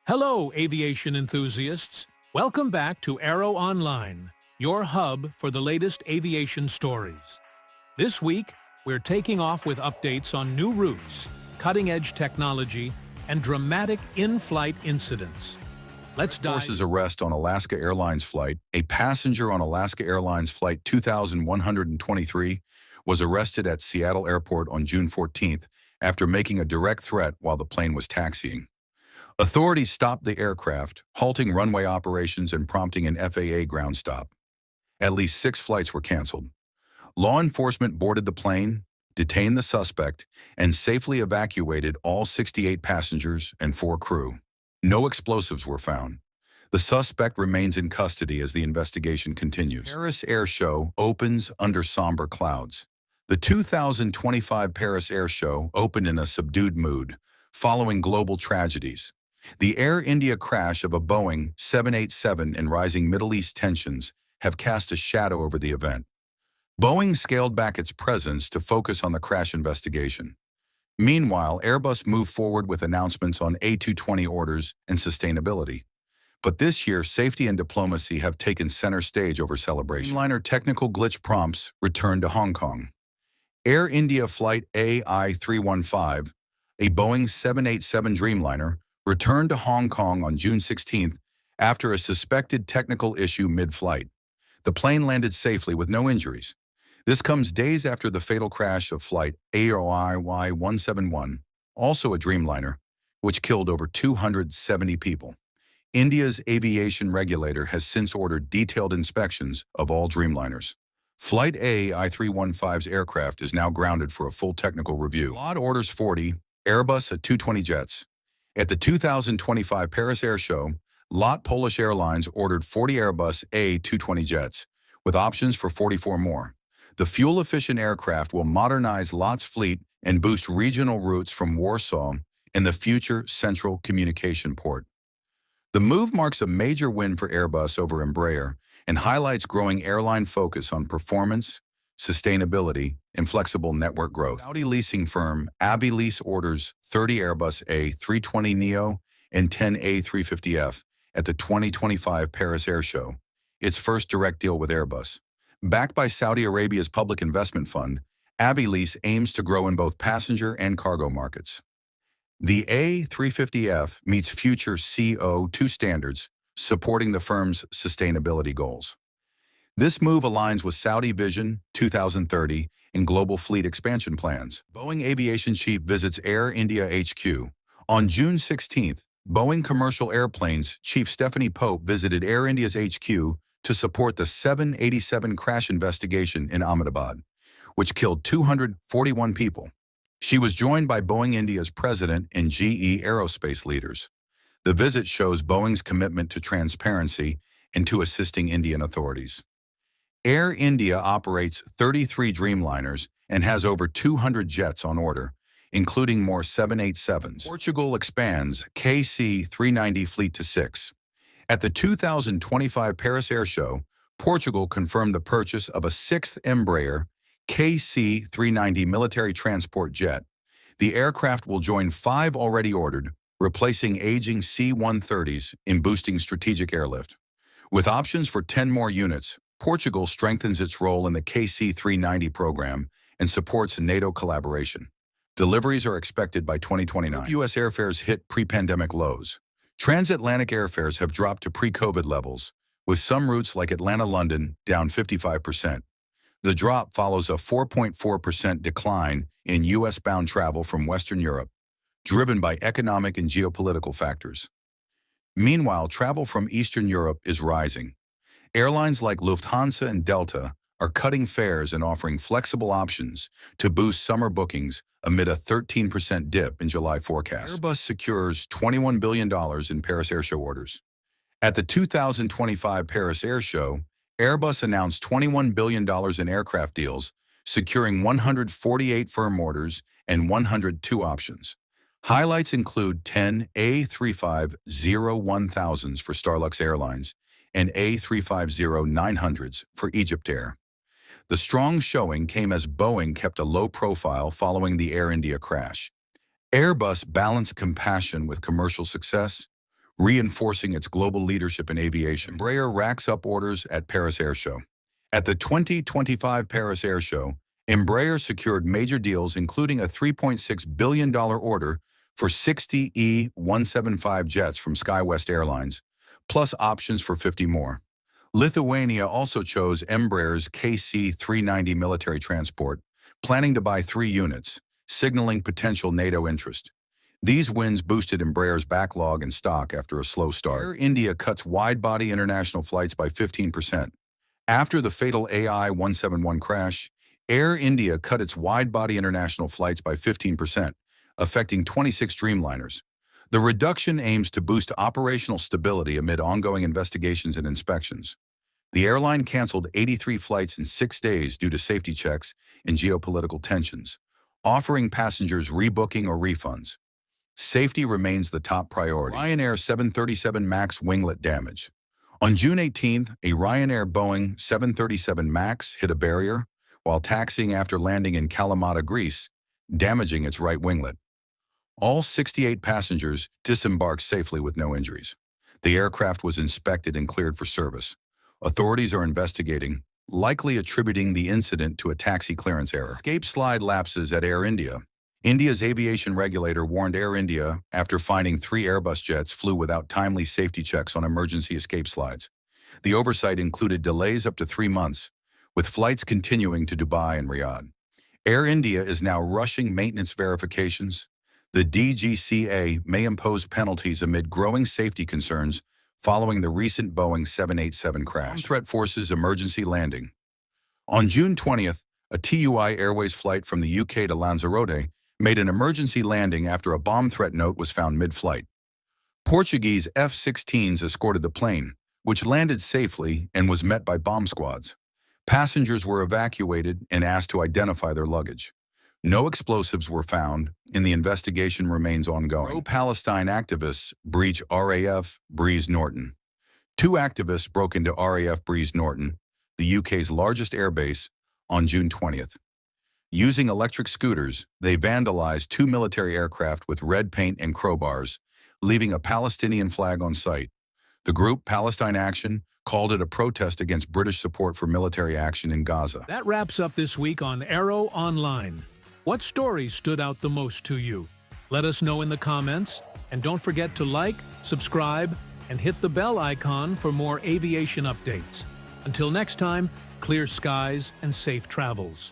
Hello, aviation enthusiasts. Welcome back to Aeroonline, your hub for the latest aviation stories. This week, we're taking off with updates on new routes, cutting-edge technology, and dramatic in-flight incidents. Let's dive. Forces arrest on Alaska Airlines flight. A passenger on Alaska Airlines flight 2123 was arrested at Seattle Airport on June 14th after making a direct threat while the plane was taxiing. Authorities stopped the aircraft, halting runway operations and prompting an FAA ground stop. At least 6 flights were canceled. Law enforcement boarded the plane, detained the suspect, and safely evacuated all 68 passengers and 4 crew. No explosives were found. The suspect remains in custody as the investigation continues. Paris Air Show opens under somber clouds. The 2025 Paris Air Show opened in a subdued mood, following global tragedies. The Air India crash of a Boeing 787 and rising Middle East tensions have cast a shadow over the event. Boeing scaled back its presence to focus on the crash investigation. Meanwhile, Airbus moved forward with announcements on A220 orders and sustainability. But this year, safety and diplomacy have taken center stage over celebration. Dreamliner technical glitch prompts returned to Hong Kong. Air India Flight AI315, a Boeing 787 Dreamliner, returned to Hong Kong on June 16th after a suspected technical issue mid-flight. The plane landed safely with no injuries. This comes days after the fatal crash of flight AOI-171, also a Dreamliner, which killed over 270 people. India's aviation regulator has since ordered detailed inspections of all Dreamliners. Flight AI315's aircraft is now grounded for a full technical review. LOT orders 40 Airbus A220 jets. At the 2025 Paris Air Show, LOT Polish Airlines ordered 40 Airbus A220 jets, with options for 44 more. The fuel-efficient aircraft will modernize LOT's fleet and boost regional routes from Warsaw and the future central communication port. The move marks a major win for Airbus over Embraer and highlights growing airline focus on performance, sustainability, and flexible network growth. Saudi leasing firm AviLease orders 30 Airbus A320neo and 10 A350F at the 2025 Paris Air Show, its first direct deal with Airbus. Backed by Saudi Arabia's public investment fund, AviLease aims to grow in both passenger and cargo markets. The A350F meets future CO2 standards, supporting the firm's sustainability goals. This move aligns with Saudi Vision 2030 and global fleet expansion plans. Boeing Aviation Chief visits Air India HQ. On June 16th, Boeing Commercial Airplanes Chief Stephanie Pope visited Air India's HQ to support the 787 crash investigation in Ahmedabad, which killed 241 people. She was joined by Boeing India's president and GE Aerospace leaders. The visit shows Boeing's commitment to transparency and to assisting Indian authorities. Air India operates 33 Dreamliners and has over 200 jets on order, including more 787s. Portugal expands KC-390 fleet to 6. At the 2025 Paris Air Show, Portugal confirmed the purchase of a 6th Embraer KC-390 military transport jet. The aircraft will join 5 already ordered, replacing aging C-130s in boosting strategic airlift. With options for 10 more units, Portugal strengthens its role in the KC-390 program and supports NATO collaboration. Deliveries are expected by 2029. U.S. airfares hit pre-pandemic lows. Transatlantic airfares have dropped to pre-COVID levels, with some routes like Atlanta-London down 55%. The drop follows a 4.4% decline in U.S.-bound travel from Western Europe, driven by economic and geopolitical factors. Meanwhile, travel from Eastern Europe is rising. Airlines like Lufthansa and Delta are cutting fares and offering flexible options to boost summer bookings amid a 13% dip in July forecast. Airbus secures $21 billion in Paris Air Show orders. At the 2025 Paris Air Show, Airbus announced $21 billion in aircraft deals, securing 148 firm orders and 102 options. Highlights include 10 A350-1000s for Starlux Airlines and A350-900s for Egypt Air. The strong showing came as Boeing kept a low profile following the Air India crash. Airbus balanced compassion with commercial success, reinforcing its global leadership in aviation. Embraer racks up orders at Paris Air Show. At the 2025 Paris Air Show, Embraer secured major deals including a $3.6 billion order for 60 E-175 jets from SkyWest Airlines, plus options for 50 more. Lithuania also chose Embraer's KC-390 military transport, planning to buy 3 units, signaling potential NATO interest. These wins boosted Embraer's backlog and stock after a slow start. Air India cuts wide-body international flights by 15%. After the fatal AI-171 crash, Air India cut its wide-body international flights by 15%, affecting 26 Dreamliners. The reduction aims to boost operational stability amid ongoing investigations and inspections. The airline canceled 83 flights in 6 days due to safety checks and geopolitical tensions, offering passengers rebooking or refunds. Safety remains the top priority. Ryanair 737 MAX winglet damage. On June 18th, a Ryanair Boeing 737 MAX hit a barrier while taxiing after landing in Kalamata, Greece, damaging its right winglet. All 68 passengers disembarked safely with no injuries. The aircraft was inspected and cleared for service. Authorities are investigating, likely attributing the incident to a taxi clearance error. Escape slide lapses at Air India. India's aviation regulator warned Air India after finding 3 Airbus jets flew without timely safety checks on emergency escape slides. The oversight included delays up to 3 months, with flights continuing to Dubai and Riyadh. Air India is now rushing maintenance verifications. The DGCA may impose penalties amid growing safety concerns following the recent Boeing 787 crash. Threat forces emergency landing. On June 20th, a TUI Airways flight from the UK to Lanzarote made an emergency landing after a bomb threat note was found mid-flight. Portuguese F-16s escorted the plane, which landed safely and was met by bomb squads. Passengers were evacuated and asked to identify their luggage. No explosives were found, and the investigation remains ongoing. Pro-Palestine activists breach RAF Brize Norton. 2 activists broke into RAF Brize Norton, the UK's largest airbase, on June 20th. Using electric scooters, they vandalized 2 military aircraft with red paint and crowbars, leaving a Palestinian flag on site. The group, Palestine Action, called it a protest against British support for military action in Gaza. That wraps up this week on Aeroonline. What stories stood out the most to you? Let us know in the comments, and don't forget to like, subscribe, and hit the bell icon for more aviation updates. Until next time, clear skies and safe travels.